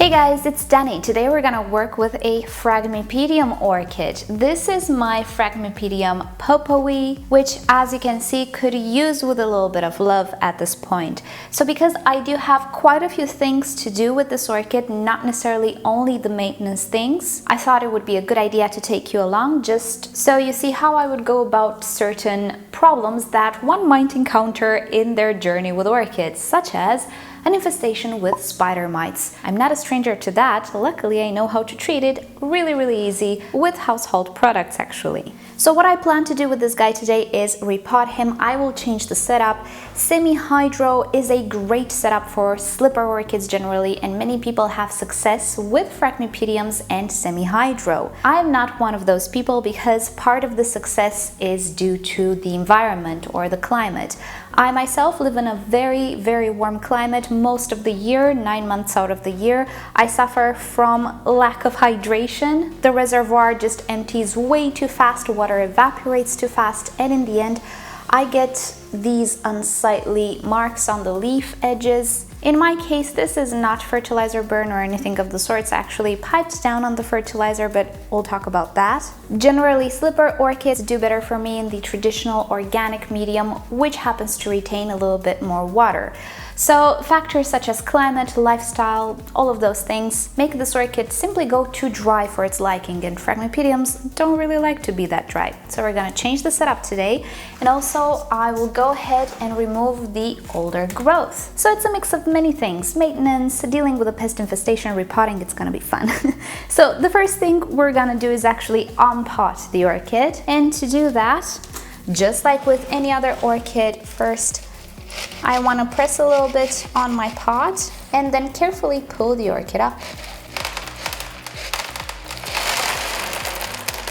Hey guys, it's Dani. Today we're gonna work with a Phragmipedium orchid. This is my Phragmipedium popowii, which as you can see could use with a little bit of love at this point. So because I do have quite a few things to do with this orchid, not necessarily only the maintenance things, I thought it would be a good idea to take you along just so you see how I would go about certain problems that one might encounter in their journey with orchids, such as an infestation with spider mites. I'm not a stranger to that. Luckily, I know how to treat it really easy with household products actually. So what I plan to do with this guy today is repot him. I will change the setup. Semi-hydro is a great setup for slipper orchids generally, and many people have success with Phragmipediums and semi-hydro. I'm not one of those people because part of the success is due to the environment or the climate. I myself live in a very warm climate most of the year, 9 months out of the year. I suffer from lack of hydration. The reservoir just empties way too fast, water evaporates too fast, and in the end I get these unsightly marks on the leaf edges. In my case, this is not fertilizer burn or anything of the sorts, actually piped down on the fertilizer, but we'll talk about that. Generally, slipper orchids do better for me in the traditional organic medium, which happens to retain a little bit more water. So factors such as climate, lifestyle, all of those things make this orchid simply go too dry for its liking, and Phragmipediums don't really like to be that dry. So we're gonna change the setup today, and also I will go ahead and remove the older growth. So it's a mix of many things: maintenance, dealing with a pest infestation, repotting. It's gonna be fun. So the first thing we're gonna do is actually unpot the orchid, and to do that, just like with any other orchid, first I want to press a little bit on my pot and then carefully pull the orchid up.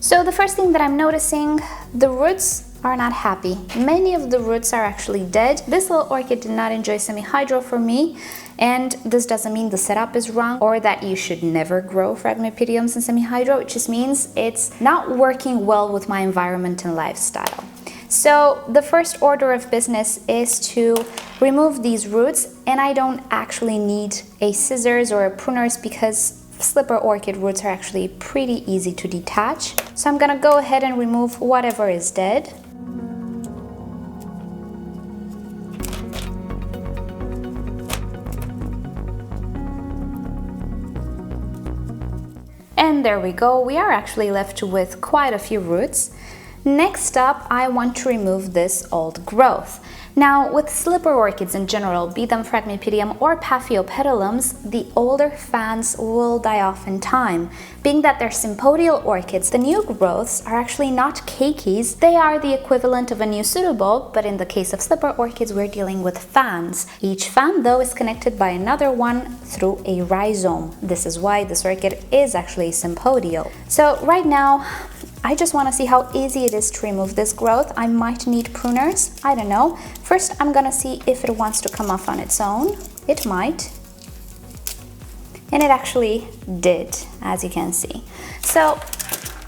So the first thing that I'm noticing, the roots are not happy. Many of the roots are actually dead. This little orchid did not enjoy semi-hydro for me, and this doesn't mean the setup is wrong or that you should never grow Phragmipediums in semi-hydro. It just means it's not working well with my environment and lifestyle. So the first order of business is to remove these roots, and I don't actually need a scissors or a pruners because slipper orchid roots are actually pretty easy to detach. So I'm gonna go ahead and remove whatever is dead. And there we go, we are actually left with quite a few roots. Next up, I want to remove this old growth. Now, with slipper orchids in general, be them Phragmipedium or Paphiopedilums, the older fans will die off in time. Being that they're sympodial orchids, the new growths are actually not keikis, they are the equivalent of a new pseudobulb, but in the case of slipper orchids, we're dealing with fans. Each fan, though, is connected by another one through a rhizome. This is why this orchid is actually sympodial. So right now, I just want to see how easy it is to remove this growth. I might need pruners, I don't know. First, I'm gonna see if it wants to come off on its own. It might. And it actually did, as you can see. So,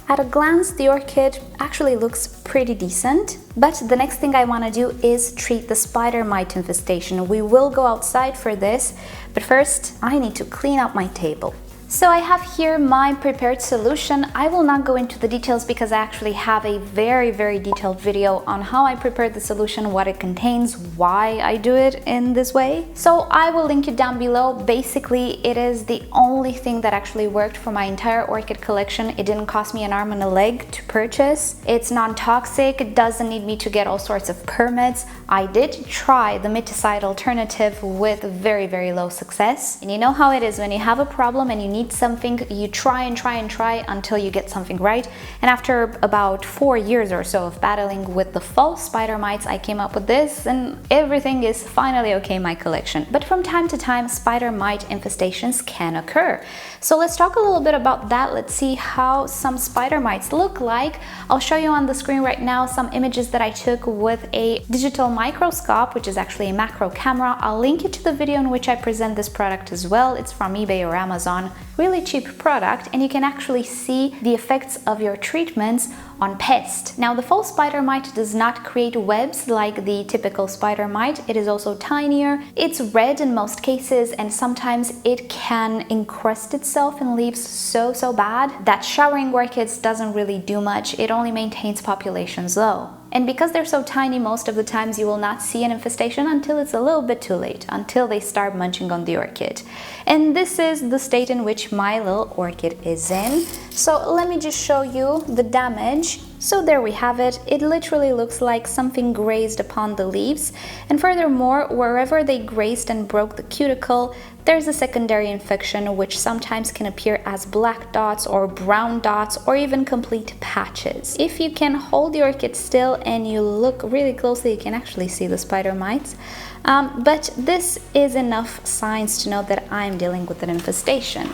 at a glance, the orchid actually looks pretty decent. But the next thing I want to do is treat the spider mite infestation. We will go outside for this, but first, I need to clean up my table. So I have here my prepared solution. I will not go into the details because I actually have a very detailed video on how I prepared the solution, what it contains, why I do it in this way. So I will link it down below. Basically, it is the only thing that actually worked for my entire orchid collection. It didn't cost me an arm and a leg to purchase. It's non-toxic. It doesn't need me to get all sorts of permits. I did try the miticide alternative with very low success. And you know how it is when you have a problem and you need something, you try until you get something right. And after about 4 years or so of battling with the false spider mites, I came up with this, and everything is finally okay in my collection. But from time to time, spider mite infestations can occur. So let's talk a little bit about that. Let's see how some spider mites look like. I'll show you on the screen right now some images that I took with a digital microscope, which is actually a macro camera. I'll link it to the video in which I present this product as well. It's from eBay or Amazon. really cheap product, and you can actually see the effects of your treatments on pest. Now, the false spider mite does not create webs like the typical spider mite. It is also tinier. It's red in most cases, and sometimes it can encrust itself in leaves so bad that showering orchids doesn't really do much. It only maintains populations low. And because they're so tiny, most of the times you will not see an infestation until it's a little bit too late, until they start munching on the orchid. And this is the state in which my little orchid is in. So let me just show you the damage. So there we have it. It literally looks like something grazed upon the leaves. And furthermore, wherever they grazed and broke the cuticle, there's a secondary infection which sometimes can appear as black dots or brown dots or even complete patches. If you can hold the orchid still and you look really closely, you can actually see the spider mites. But this is enough signs to know that I'm dealing with an infestation.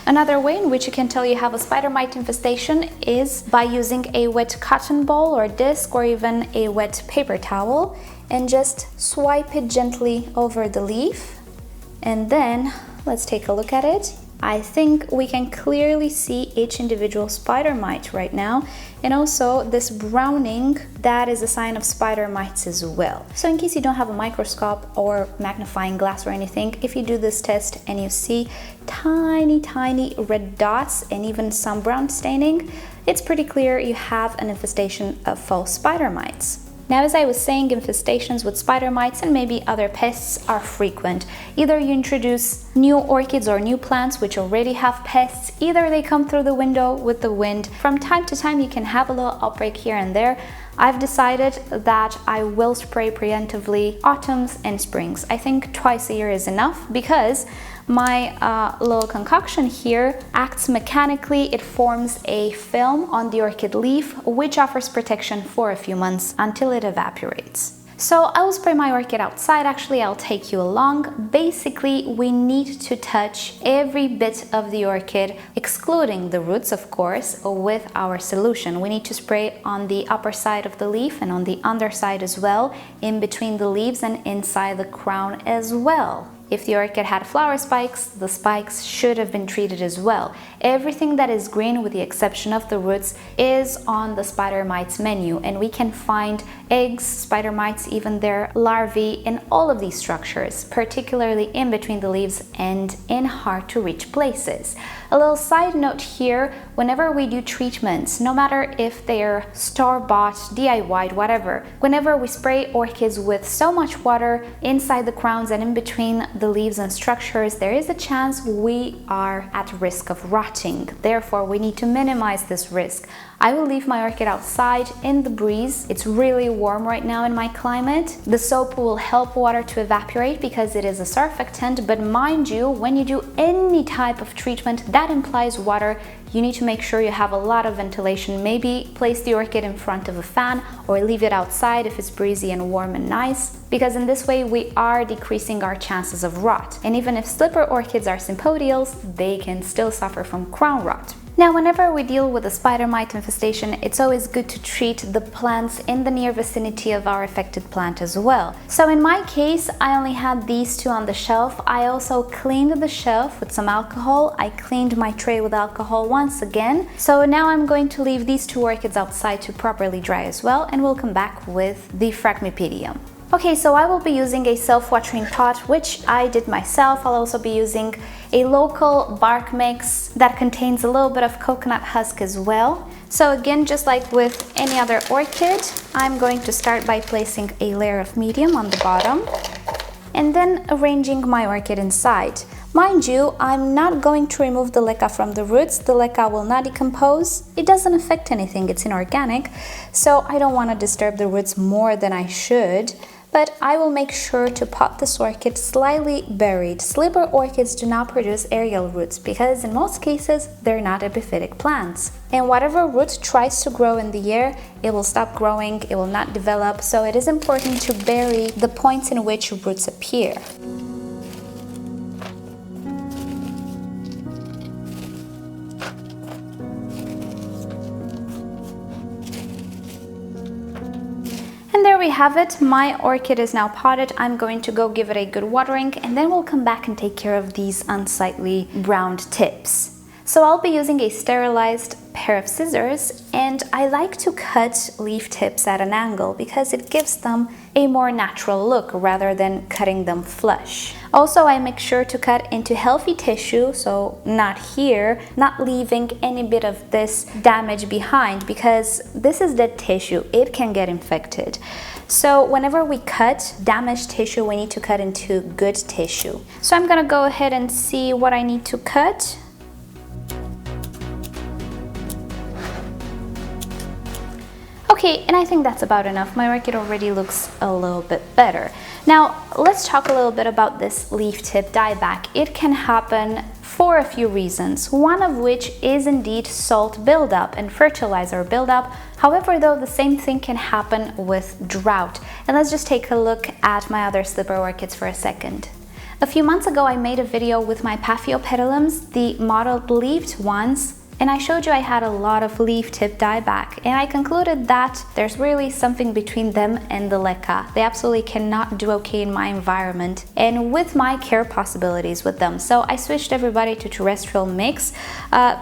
Another way in which you can tell you have a spider mite infestation is by using a wet cotton ball or disc or even a wet paper towel and just swipe it gently over the leaf. And then let's take a look at it. I think we can clearly see each individual spider mite right now, and also this browning, that is a sign of spider mites as well. So in case you don't have a microscope or magnifying glass or anything, if you do this test and you see tiny red dots and even some brown staining, it's pretty clear you have an infestation of false spider mites. Now, as I was saying, infestations with spider mites and maybe other pests are frequent. Either you introduce new orchids or new plants which already have pests, either they come through the window with the wind. From time to time you can have a little outbreak here and there. I've decided that I will spray preemptively autumns and springs. I think twice a year is enough because my little concoction here acts mechanically. It forms a film on the orchid leaf which offers protection for a few months until it evaporates. So I will spray my orchid outside. Actually, I'll take you along. Basically, we need to touch every bit of the orchid, excluding the roots, of course, with our solution. We need to spray on the upper side of the leaf and on the underside as well, in between the leaves and inside the crown as well. If the orchid had flower spikes, the spikes should have been treated as well. Everything that is green, with the exception of the roots, is on the spider mites menu, and we can find eggs, spider mites, even their larvae in all of these structures, particularly in between the leaves and in hard to reach places. A little side note here, whenever we do treatments, no matter if they're store-bought, DIY'd, whatever, whenever we spray orchids with so much water inside the crowns and in between the leaves and structures, there is a chance we are at risk of rotting. Therefore, we need to minimize this risk. I will leave my orchid outside in the breeze. It's really warm right now in my climate. The soap will help water to evaporate because it is a surfactant, but mind you, when you do any type of treatment that implies water, you need to make sure you have a lot of ventilation. Maybe place the orchid in front of a fan or leave it outside if it's breezy and warm and nice, because in this way we are decreasing our chances of rot. And even if slipper orchids are sympodials, they can still suffer from crown rot. Now, whenever we deal with a spider mite infestation, it's always good to treat the plants in the near vicinity of our affected plant as well. So in my case, I only had these two on the shelf. I also cleaned the shelf with some alcohol. I cleaned my tray with alcohol once again. So now I'm going to leave these two orchids outside to properly dry as well, and we'll come back with the Phragmipedium. Okay, so I will be using a self-watering pot, which I did myself. I'll also be using a local bark mix that contains a little bit of coconut husk as well. So again, just like with any other orchid, I'm going to start by placing a layer of medium on the bottom and then arranging my orchid inside. Mind you, I'm not going to remove the leca from the roots. The leca will not decompose. It doesn't affect anything, it's inorganic, so I don't want to disturb the roots more than I should. But I will make sure to pot this orchid slightly buried. Slipper orchids do not produce aerial roots because in most cases they're not epiphytic plants. And whatever root tries to grow in the air, it will stop growing, it will not develop, so it is important to bury the points in which roots appear. have it. My orchid is now potted. I'm going to go give it a good watering, and then we'll come back and take care of these unsightly browned tips. So I'll be using a sterilized pair of scissors, and I like to cut leaf tips at an angle because it gives them a more natural look rather than cutting them flush. Also, I make sure to cut into healthy tissue, so not here, not leaving any bit of this damage behind, because this is dead tissue. It can get infected. So whenever we cut damaged tissue, we need to cut into good tissue. So I'm gonna go ahead and see what I need to cut. Okay, and I think that's about enough. My orchid already looks a little bit better. Now, let's talk a little bit about this leaf tip dieback. It can happen for a few reasons, one of which is indeed salt buildup and fertilizer buildup. However, though, the same thing can happen with drought. And let's just take a look at my other slipper orchids for a second. A few months ago, I made a video with my Paphiopedilums, the mottled leafed ones, and I showed you I had a lot of leaf tip dieback, and I concluded that there's really something between them and the leca. They absolutely cannot do okay in my environment and with my care possibilities with them. So I switched everybody to terrestrial mix.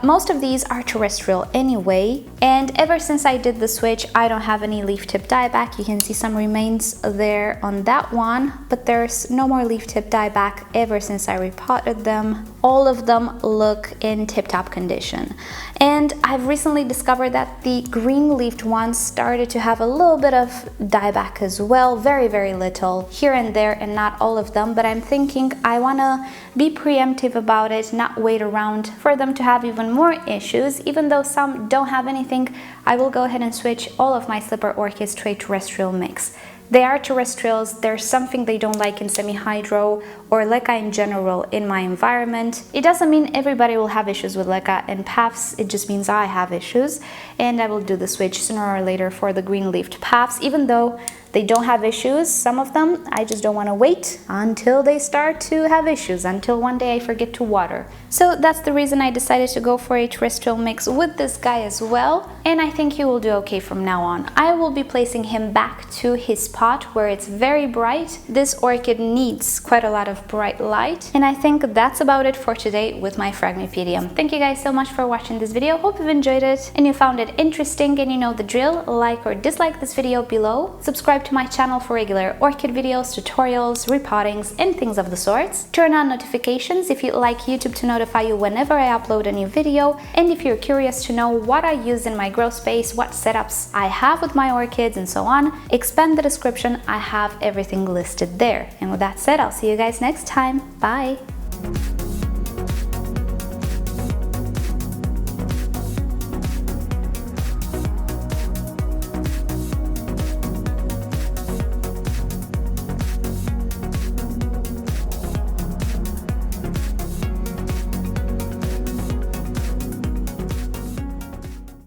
Most of these are terrestrial anyway, and ever since I did the switch, I don't have any leaf tip dieback. You can see some remains there on that one, but there's no more leaf tip dieback ever since I repotted them. All of them look in tip-top condition. And I've recently discovered that the green-leafed ones started to have a little bit of dieback as well, very, very little here and there, and not all of them, but I'm thinking I want to be preemptive about it, not wait around for them to have even more issues. Even though some don't have anything, I will go ahead and switch all of my slipper orchids to a terrestrial mix. They are terrestrials. There's something they don't like in semi-hydro or leca in general in my environment. It doesn't mean everybody will have issues with leca and paphs. It just means I have issues, and I will do the switch sooner or later for the green-leafed paphs, even though they don't have issues, some of them. I just don't want to wait until they start to have issues, until one day I forget to water. So that's the reason I decided to go for a terrestrial mix with this guy as well, and I think he will do okay from now on. I will be placing him back to his pot where it's very bright. This orchid needs quite a lot of bright light, and I think that's about it for today with my Phragmipedium. Thank you guys so much for watching this video. Hope you've enjoyed it and you found it interesting, and you know the drill. Like or dislike this video below. Subscribe to my channel for regular orchid videos, tutorials, repottings, and things of the sorts. Turn on notifications if you'd like YouTube to notify you whenever I upload a new video. And if you're curious to know what I use in my grow space, what setups I have with my orchids, and so on, expand the description. I have everything listed there. And with that said, I'll see you guys next time. Bye!